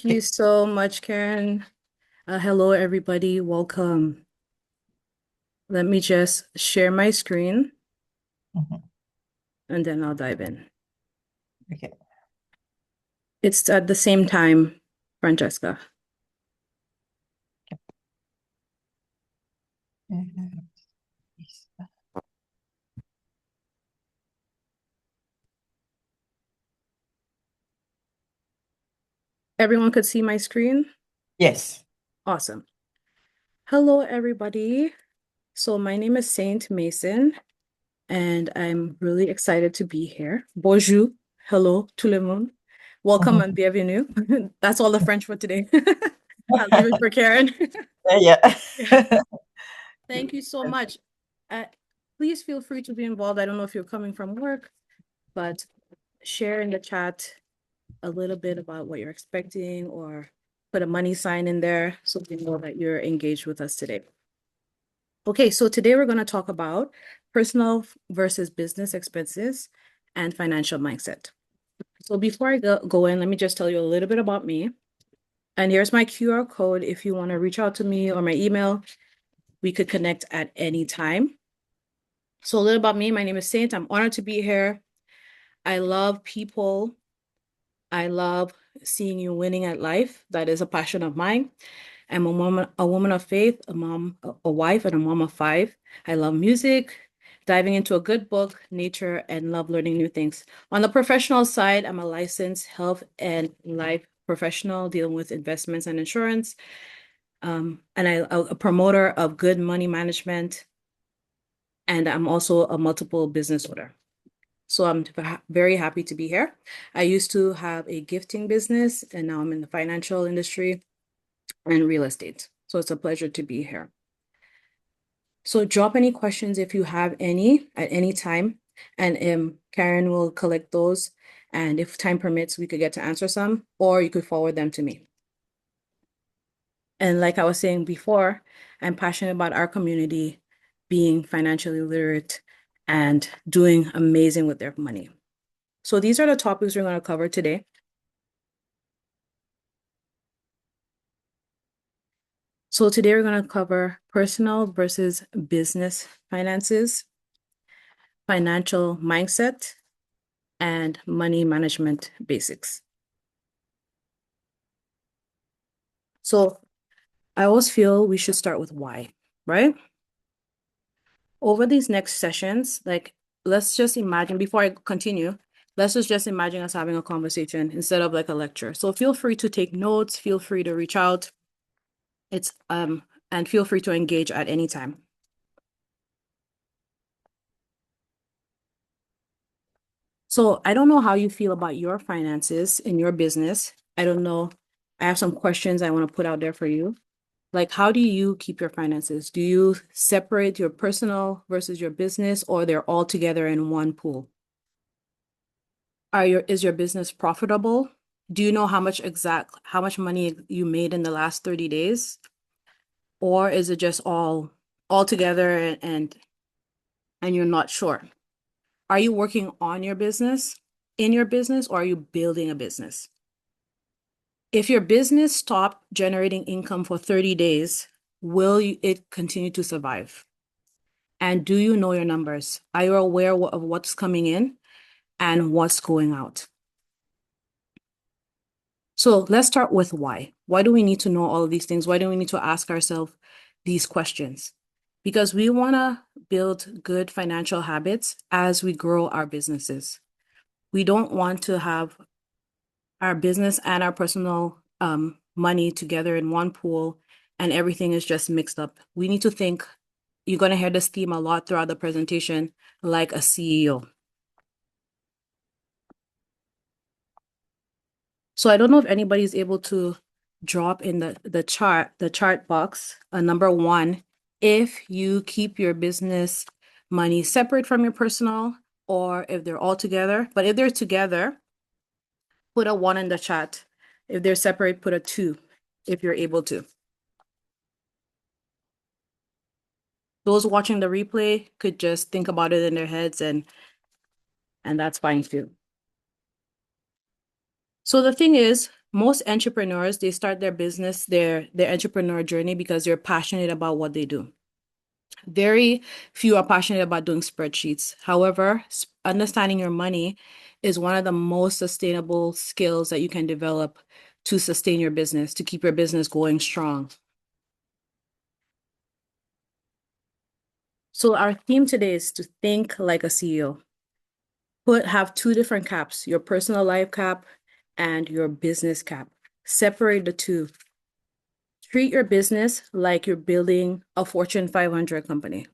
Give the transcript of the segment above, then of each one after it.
Thank you so much, Karen. Hello, everybody. Welcome. Let me just share my screen Mhm. and then I'll dive in. Okay. It's at the same time, Francesca. Mhm. Everyone could see my screen? Yes. Awesome. Hello, everybody. So my name is Saint Mason, and I'm really excited to be here. Bonjour. Hello, tout le monde. Welcome and Mhm. bienvenue. That's all the French for today. I'll leave it for Karen. Yeah. Thank you so much. Uh, please feel free to be involved. I don't know if you're coming from work, but share in the chat a little bit about what you're expecting or put a money sign in there so we know that you're engaged with us today. Okay, so today we're going to talk about personal versus business expenses and financial mindset. So before I go in, let me just tell you a little bit about me. And here's my QR code if you want to reach out to me or my email. We could connect at any time. So a little about me. My name is Saint. I'm honored to be here. I love people. I love seeing you winning at life. That is a passion of mine. I'm a woman of faith, a mom, a wife, and a mom of five. I love music, diving into a good book, nature, and love learning new things. On the professional side, I'm a licensed health and life professional dealing with investments and insurance. And a promoter of good money management. And I'm also a multiple business owner. So I'm very happy to be here. I used to have a gifting business and now I'm in the financial industry and real estate. So it's a pleasure to be here. So drop any questions if you have any at any time, and Karen will collect those. And if time permits, we could get to answer some, or you could forward them to me. And like I was saying before, I'm passionate about our community being financially literate and doing amazing with their money. So these are the topics we're going to cover today. So today we're going to cover personal versus business finances, financial mindset, and money management basics. So I always feel we should start with why, right? Over these next sessions, like let's just imagine before I continue, let's just imagine us having a conversation instead of like a lecture. So feel free to take notes, feel free to reach out. It's and feel free to engage at any time. So I don't know how you feel about your finances in your business. I don't know. I have some questions I want to put out there for you. Like, how do you keep your finances? Do you separate your personal versus your business, or they're all together in one pool? Is your business profitable? Do you know how much money you made in the last 30 days? Or is it just all together and you're not sure? Are you working on your business, in your business, or are you building a business? If your business stopped generating income for 30 days, it continue to survive? And do you know your numbers? Are you aware of what's coming in and what's going out? So let's start with why. Why do we need to know all of these things? Why do we need to ask ourselves these questions? Because we want to build good financial habits as we grow our businesses. We don't want to have our business and our personal money together in one pool and everything is just mixed up. We need to think, you're going to hear this theme a lot throughout the presentation, like a CEO. So I don't know if anybody's able to drop in the chart box, number one, if you keep your business money separate from your personal or if they're all together. But if they're together, put a one in the chat. If they're separate, put a two if you're able to. Those watching the replay could just think about it in their heads and that's fine too. So the thing is, most entrepreneurs, they start their business, their entrepreneur journey because they're passionate about what they do. Very few are passionate about doing spreadsheets. However, understanding your money is one of the most sustainable skills that you can develop to sustain your business, to keep your business going strong. So our theme today is to think like a CEO. Have two different caps, your personal life cap and your business cap. Separate the two. Treat your business like you're building a Fortune 500 company.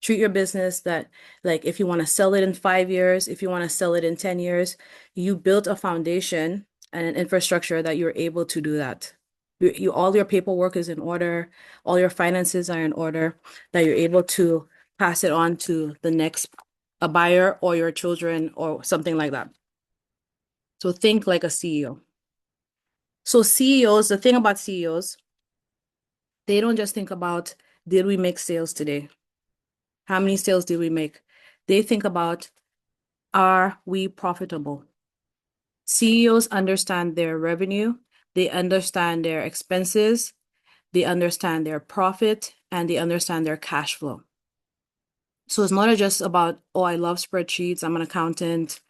Treat your business that, like, if you want to sell it in 5 years, if you want to sell it in 10 years, you built a foundation and an infrastructure that you're able to do that. All your paperwork is in order, all your finances are in order, that you're able to pass it on to the next a buyer or your children or something like that. So think like a CEO. So CEOs, the thing about CEOs, they don't just think about, did we make sales today? How many sales did we make? They think about, are we profitable? CEOs understand their revenue, they understand their expenses, they understand their profit, and they understand their cash flow. So it's not just about, oh, I love spreadsheets, I'm an accountant,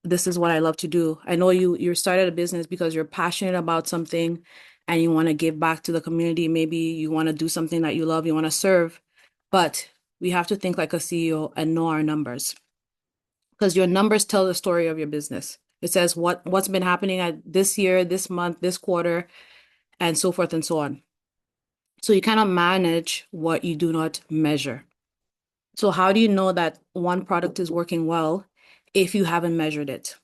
this is what I love to do. I know you started a business because you're passionate about something and you want to give back to the community. Maybe you want to do something that you love, you want to serve, but we have to think like a CEO and know our numbers, because your numbers tell the story of your business. It says what's been happening at this year, this month, this quarter, and so forth and so on. So you cannot manage what you do not measure. So how do you know that one product is working well if you haven't measured it?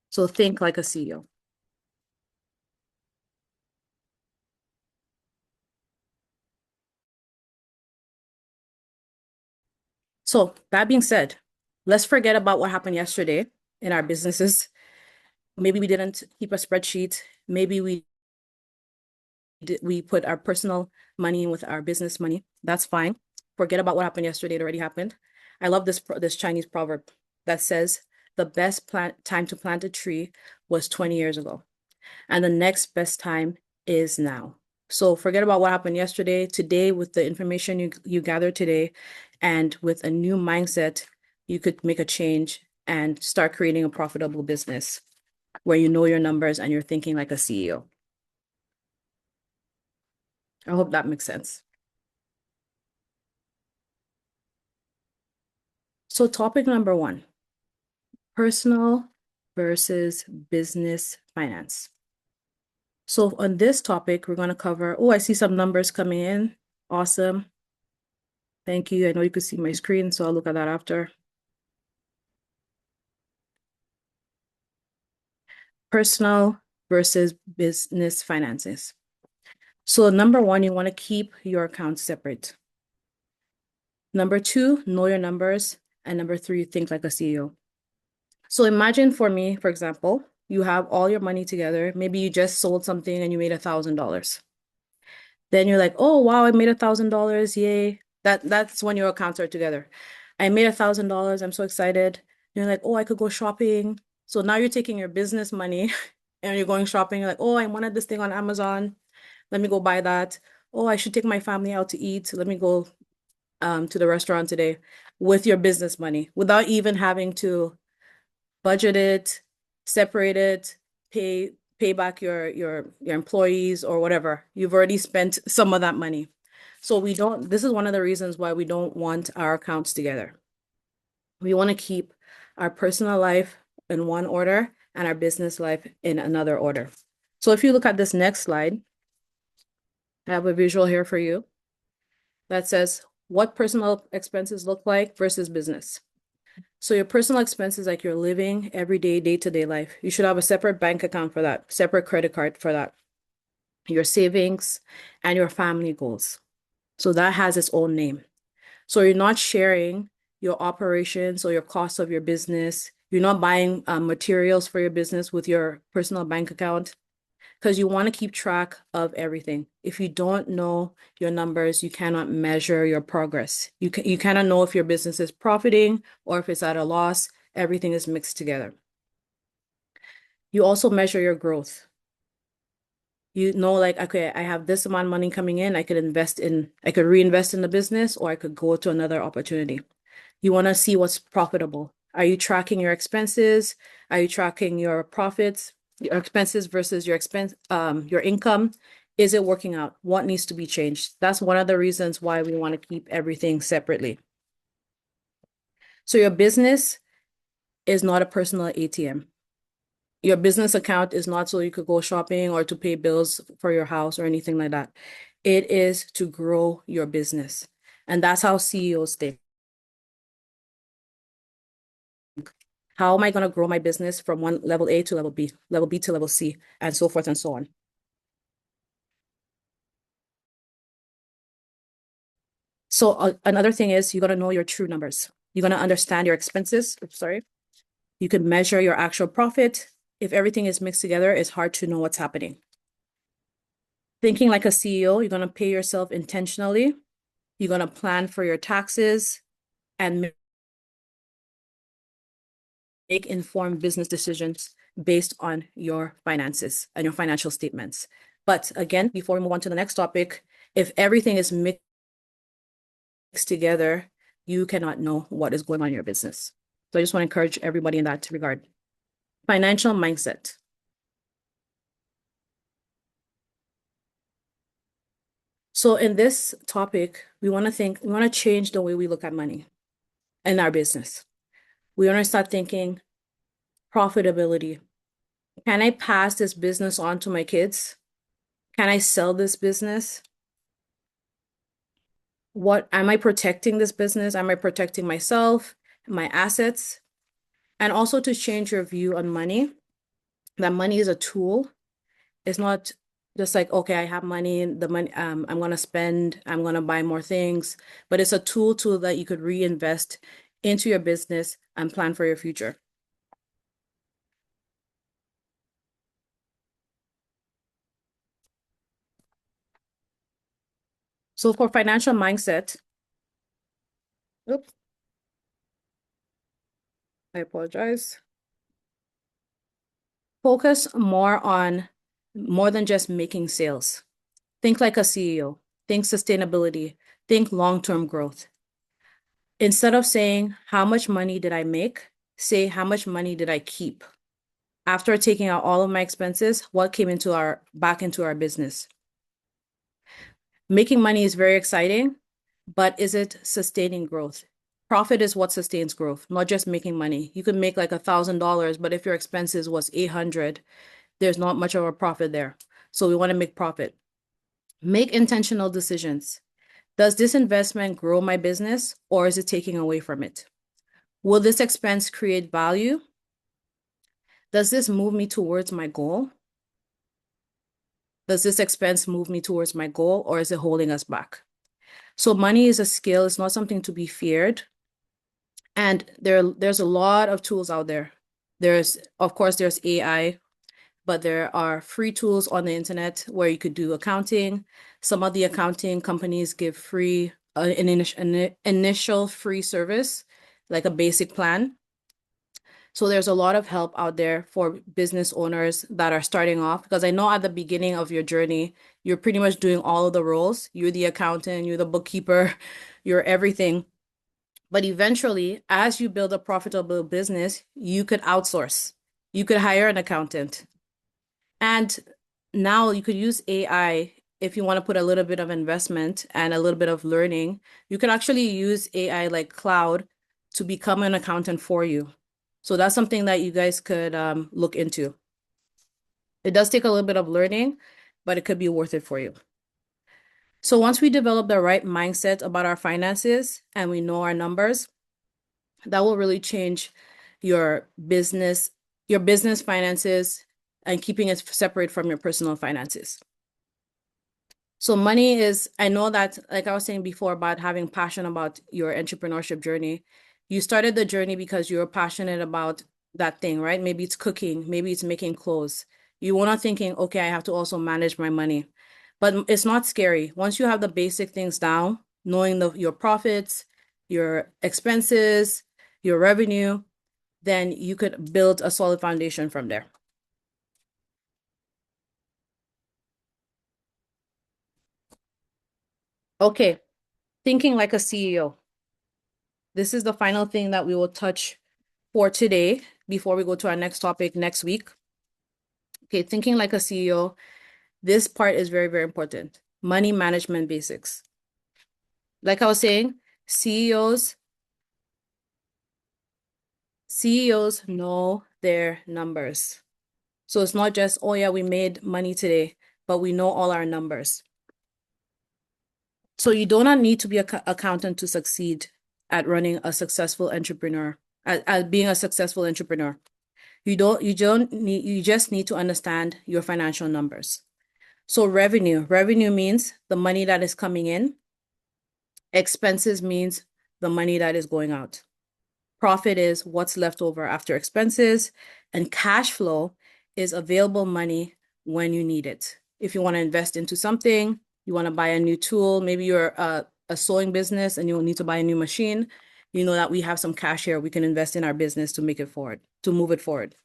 So think like a CEO. So that being said, let's forget about what happened yesterday in our businesses. Maybe we didn't keep a spreadsheet. Maybe we put our personal money in with our business money. That's fine. Forget about what happened yesterday. It already happened. I love this Chinese proverb that says the best time to plant a tree was 20 years ago, and the next best time is now. So forget about what happened yesterday. Today, with the information you gathered today, and with a new mindset, you could make a change and start creating a profitable business where you know your numbers and you're thinking like a CEO. I hope that makes sense. So topic number 1, personal versus business finance. So on this topic, we're going to cover, oh, I see some numbers coming in. Awesome. Thank you. I know you can see my screen, so I'll look at that after. Personal versus business finances. So number 1, you want to keep your accounts separate. Number 2, know your numbers. And number 3, think like a CEO. So imagine for me, for example, you have all your money together. Maybe you just sold something and you made $1,000. Then you're like, oh, wow, I made $1,000. Yay. That's when your accounts are together. I made $1,000. I'm so excited. You're like, oh, I could go shopping. So now you're taking your business money and you're going shopping. You're like, oh, I wanted this thing on Amazon. Let me go buy that. Oh, I should take my family out to eat. Let me go to the restaurant today with your business money without even having to budget it, separate it, pay back your employees or whatever. You've already spent some of that money. So this is one of the reasons why we don't want our accounts together. We want to keep our personal life in one order and our business life in another order. So if you look at this next slide, I have a visual here for you that says what personal expenses look like versus business. So your personal expenses, like your living, everyday, day-to-day life, you should have a separate bank account for that, separate credit card for that, your savings and your family goals. So that has its own name. So you're not sharing your operations or your costs of your business. You're not buying materials for your business with your personal bank account, because you want to keep track of everything. If you don't know your numbers, you cannot measure your progress. You cannot know if your business is profiting or if it's at a loss. Everything is mixed together. You also measure your growth. You know, like, okay, I have this amount of money coming in, I could reinvest in the business, or I could go to another opportunity. You want to see what's profitable. Are you tracking your expenses? Are you tracking your profits, your expenses versus your income? Is it working out? What needs to be changed? That's one of the reasons why we want to keep everything separately. So your business is not a personal ATM. Your business account is not so you could go shopping or to pay bills for your house or anything like that. It is to grow your business. And that's how CEOs think. How am I going to grow my business from one level A to level B to level C, and so forth and so on? So another thing is you got to know your true numbers. You're going to understand your expenses. Oops, sorry. You can measure your actual profit. If everything is mixed together, it's hard to know what's happening. Thinking like a CEO, you're going to pay yourself intentionally. You're going to plan for your taxes and make informed business decisions based on your finances and your financial statements. But again, before we move on to the next topic, if everything is mixed together, you cannot know what is going on in your business. So I just want to encourage everybody in that regard. Financial mindset. So in this topic, we want to change the way we look at money in our business. We want to start thinking profitability. Can I pass this business on to my kids? Can I sell this business? What am I protecting this business? Am I protecting myself, my assets? And also to change your view on money, that money is a tool. It's not just like, okay, I have money, the money I'm gonna spend, I'm gonna buy more things, but it's a tool that you could reinvest into your business and plan for your future. So for financial mindset, oops, I apologize. Focus more than just making sales. Think like a CEO. Think sustainability. Think long-term growth. Instead of saying, how much money did I make? Say, how much money did I keep? After taking out all of my expenses, what came back into our business? Making money is very exciting, but is it sustaining growth? Profit is what sustains growth, not just making money. You could make like $1,000, but if your expenses was 800, there's not much of a profit there. So we want to make profit. Make intentional decisions. Does this investment grow my business or is it taking away from it? Will this expense create value? Does this move me towards my goal? Does this expense move me towards my goal or is it holding us back? So money is a skill. It's not something to be feared. And there's a lot of tools out there. Of course, there's AI, but there are free tools on the internet where you could do accounting. Some of the accounting companies give free, an initial free service, like a basic plan. So there's a lot of help out there for business owners that are starting off, because I know at the beginning of your journey, you're pretty much doing all of the roles. You're the accountant, you're the bookkeeper, you're everything. But eventually, as you build a profitable business, you could outsource. You could hire an accountant. And now you could use AI if you want to put a little bit of investment and a little bit of learning. You can actually use AI like Cloud to become an accountant for you. So that's something that you guys could look into. It does take a little bit of learning, but it could be worth it for you. So once we develop the right mindset about our finances and we know our numbers, that will really change your business finances and keeping it separate from your personal finances. So money is, I know that, like I was saying before about having passion about your entrepreneurship journey, you started the journey because you were passionate about that thing, right? Maybe it's cooking, maybe it's making clothes. You were not thinking, okay, I have to also manage my money. But it's not scary. Once you have the basic things down, knowing your profits, your expenses, your revenue, then you could build a solid foundation from there. Okay, thinking like a CEO. This is the final thing that we will touch for today before we go to our next topic next week. Okay, thinking like a CEO. This part is very, very important. Money management basics. Like I was saying, CEOs know their numbers. So it's not just, oh yeah, we made money today, but we know all our numbers. So you do not need to be an accountant to succeed at running a successful entrepreneur, at being a successful entrepreneur. You just need to understand your financial numbers. So revenue means the money that is coming in. Expenses means the money that is going out. Profit is what's left over after expenses, and cash flow is available money when you need it. If you want to invest into something, you want to buy a new tool, maybe you're a sewing business and you'll need to buy a new machine, you know that we have some cash here we can invest in our business to make it forward, to move it forward.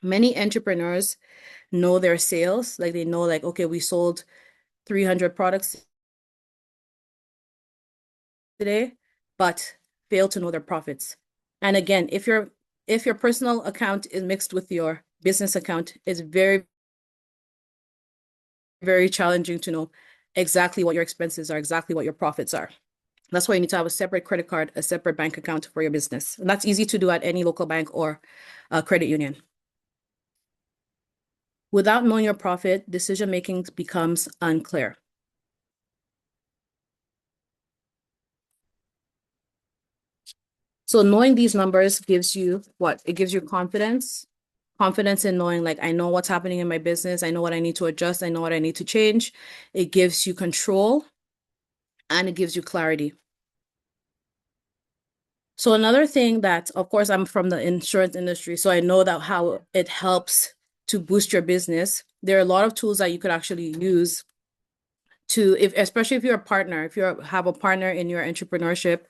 Many entrepreneurs know their sales, like they know like, okay, we sold 300 products today, but fail to know their profits. And again, if your personal account is mixed with your business account, it's very, very challenging to know exactly what your expenses are, exactly what your profits are. That's why you need to have a separate credit card, a separate bank account for your business. And that's easy to do at any local bank or credit union. Without knowing your profit, decision making becomes unclear. So knowing these numbers gives you what? It gives you confidence in knowing, like, I know what's happening in my business. I know what I need to adjust. I know what I need to change. It gives you control and it gives you clarity. So another thing that, of course, I'm from the insurance industry, so I know that how it helps to boost your business. There are a lot of tools that you could actually use to, especially if you're a partner, if you have a partner in your entrepreneurship,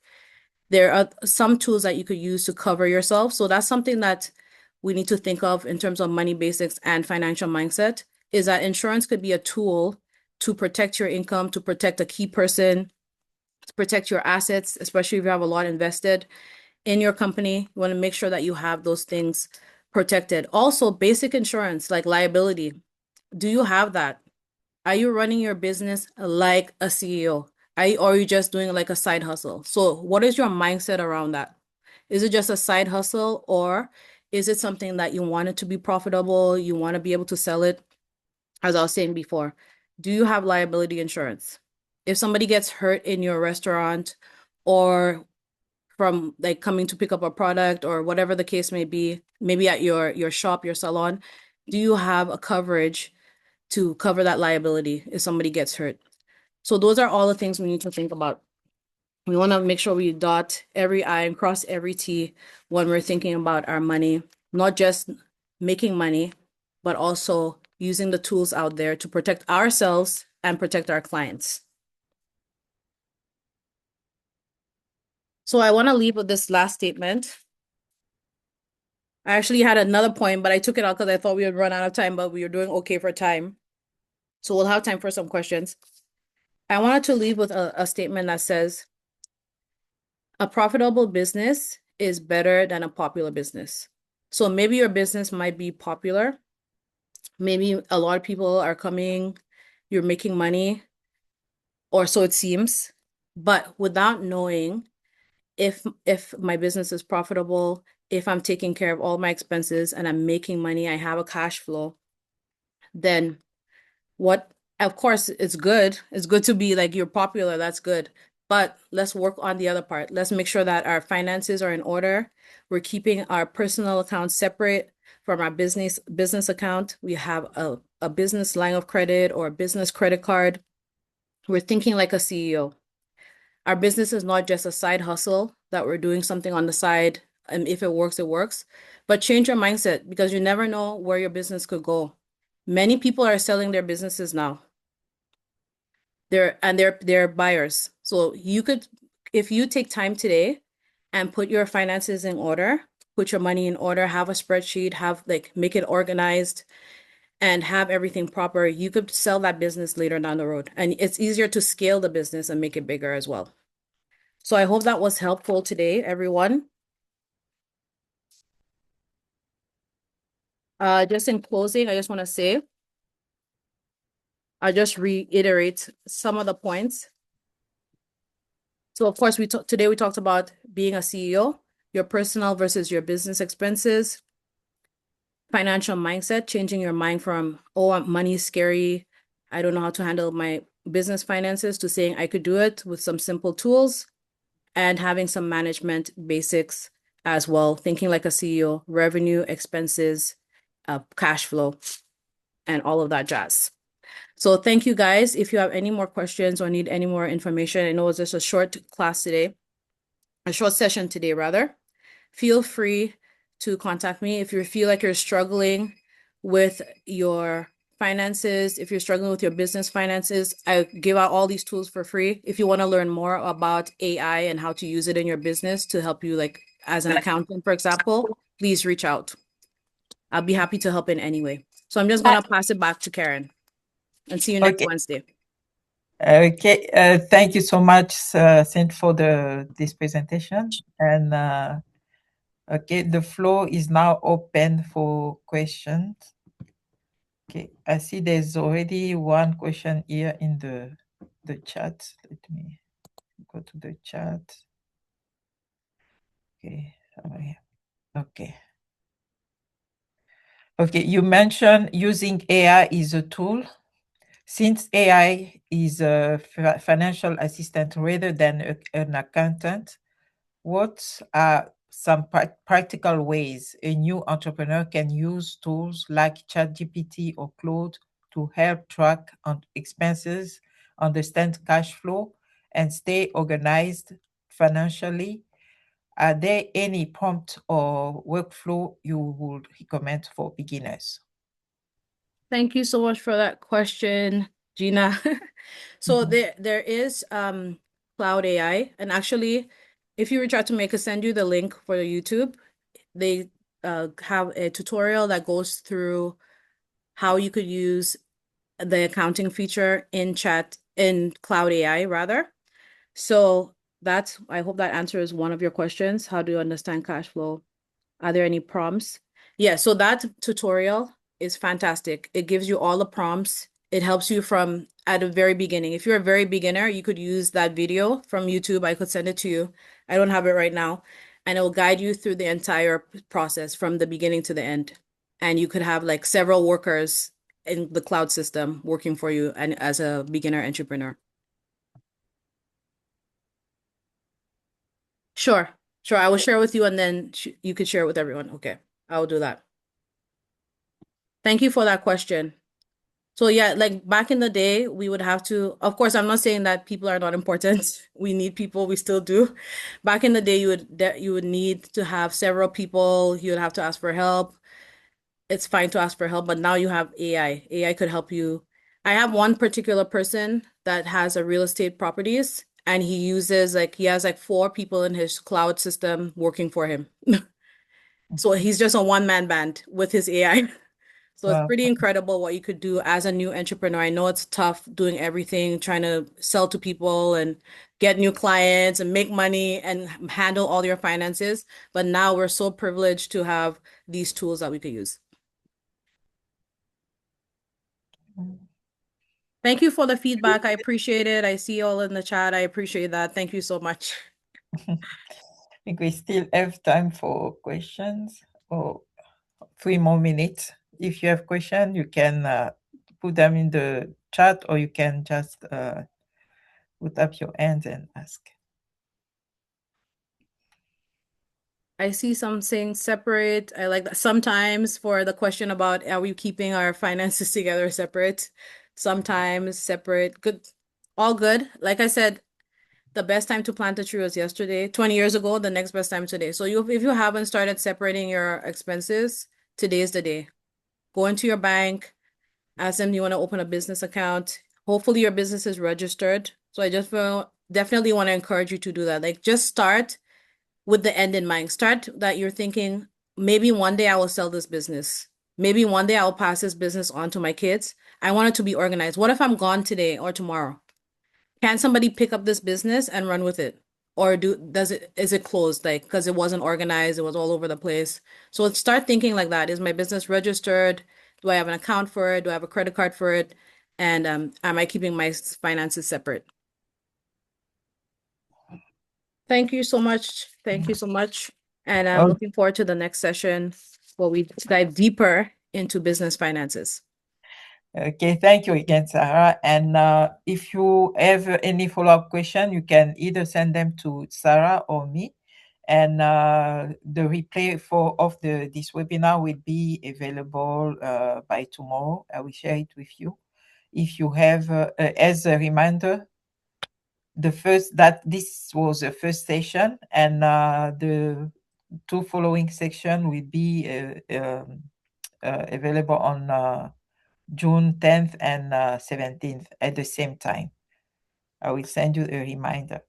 there are some tools that you could use to cover yourself. So that's something that we need to think of in terms of money basics and financial mindset, is that insurance could be a tool to protect your income, to protect a key person, to protect your assets, especially if you have a lot invested in your company. You want to make sure that you have those things protected. Also, basic insurance like liability. Do you have that? Are you running your business like a CEO? Or are you just doing like a side hustle? So what is your mindset around that? Is it just a side hustle, or is it something that you want it to be profitable? You want to be able to sell it? As I was saying before, do you have liability insurance? If somebody gets hurt in your restaurant or from like coming to pick up a product or whatever the case may be, maybe at your shop, your salon, do you have a coverage to cover that liability if somebody gets hurt? So those are all the things we need to think about. We want to make sure we dot every I and cross every T when we're thinking about our money, not just making money, but also using the tools out there to protect ourselves and protect our clients. So I want to leave with this last statement. I actually had another point, but I took it out because I thought we would run out of time, but we were doing okay for time. So we'll have time for some questions. I wanted to leave with a statement that says, a profitable business is better than a popular business. So maybe your business might be popular. Maybe a lot of people are coming, you're making money, or so it seems. But without knowing if my business is profitable, if I'm taking care of all my expenses and I'm making money, I have a cash flow, then what, of course, it's good. It's good to be like you're popular, that's good. But let's work on the other part. Let's make sure that our finances are in order. We're keeping our personal accounts separate from our business account. We have a business line of credit or a business credit card. We're thinking like a CEO. Our business is not just a side hustle that we're doing something on the side, and if it works, it works. But change your mindset, because you never know where your business could go. Many people are selling their businesses now. They're buyers. So you could, if you take time today and put your finances in order, put your money in order, have a spreadsheet, have like make it organized, and have everything proper, you could sell that business later down the road. And it's easier to scale the business and make it bigger as well. So I hope that was helpful today, everyone. Just in closing, I just want to say, I'll just reiterate some of the points. So of course, today we talked about being a CEO, your personal versus your business expenses, financial mindset, changing your mind from, oh, money is scary, I don't know how to handle my business finances, to saying I could do it with some simple tools, and having some management basics as well, thinking like a CEO, revenue, expenses, cash flow, and all of that jazz. So thank you guys. If you have any more questions or need any more information, I know it's just a short class today, a short session today rather, feel free to contact me if you feel like you're struggling with your finances, if you're struggling with your business finances. I give out all these tools for free. If you want to learn more about AI and how to use it in your business to help you, like as an accountant, for example, please reach out. I'll be happy to help in any way. So I'm just going to pass it back to Karen and see you next Okay. Wednesday. Okay. Thank you so much, Saint, for this presentation. And okay, the floor is now open for questions. Okay, I see there's already one question here in the chat. Let me go to the chat. Okay, okay. Okay, you mentioned using AI is a tool. Since AI is a financial assistant rather than an accountant, what are some practical ways a new entrepreneur can use tools like ChatGPT or Claude to help track on expenses, understand cash flow, and stay organized financially? Are there any prompt or workflow you would recommend for beginners? Thank you so much for that question, Gina. So there is Cloud AI, and actually, if you reach out to me, I could send you the link for the YouTube. They have a tutorial that goes through how you could use the accounting feature in Cloud AI rather. So I hope that answers one of your questions. How do you understand cash flow? Are there any prompts? Yeah, so that tutorial is fantastic. It gives you all the prompts. It helps you from at the very beginning. If you're a very beginner, you could use that video from YouTube. I could send it to you. I don't have it right now. And it will guide you through the entire process from the beginning to the end. And you could have like several workers in the cloud system working for you and as a beginner entrepreneur. Sure. Sure. I will share with you and then you could share it with everyone. Okay. I will do that. Thank you for that question. So yeah, like back in the day, we would have to, of course, I'm not saying that people are not important. We need people, we still do. Back in the day, you would need to have several people, you would have to ask for help. It's fine to ask for help, but now you have AI. AI could help you. I have one particular person that has a real estate properties and he has like four people in his cloud system working for him. So he's just a one-man band with his AI. So it's Wow. pretty incredible what you could do as a new entrepreneur. I know it's tough doing everything, trying to sell to people and get new clients and make money and handle all your finances. But now we're so privileged to have these tools that we could use. Thank you for the feedback. I appreciate it. I see you all in the chat. I appreciate that. Thank you so much. I think we still have time for questions or 3 more minutes. If you have questions, you can put them in the chat or you can just put up your hands and ask. I see some saying separate. I like that. Sometimes for the question about are we keeping our finances together separate? Sometimes separate. Good. All good. Like I said, the best time to plant a tree was yesterday. 20 years ago, the next best time today. So if you haven't started separating your expenses, today is the day. Go into your bank, ask them, do you want to open a business account? Hopefully your business is registered. So I just definitely want to encourage you to do that. Like just start with the end in mind. Start that you're thinking, maybe one day I will sell this business. maybe one day I'll pass this business on to my kids. I want it to be organized. What if I'm gone today or tomorrow? Can somebody pick up this business and run with it? Or is it closed like because it wasn't organized, it was all over the place. So start thinking like that. Is my business registered? Do I have an account for it? Do I have a credit card for it? And am I keeping my finances separate? Thank you so much. Thank you so much. And I'm Oh, looking forward to the next session where we dive deeper into business finances. okay, thank you again, Sarah. And if you have any follow-up question, you can either send them to Sarah or me. And the replay of this webinar will be available by tomorrow. I will share it with you. If you have, as a reminder, this was the first session, and the two following section will be available on June 10th and 17th at the same time. I will send you a reminder.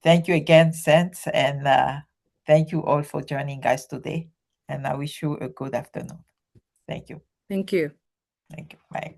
Thank you again, Sense, and thank you all for joining us today. And I wish you a good afternoon. Thank you. Thank you. Thank you. Bye.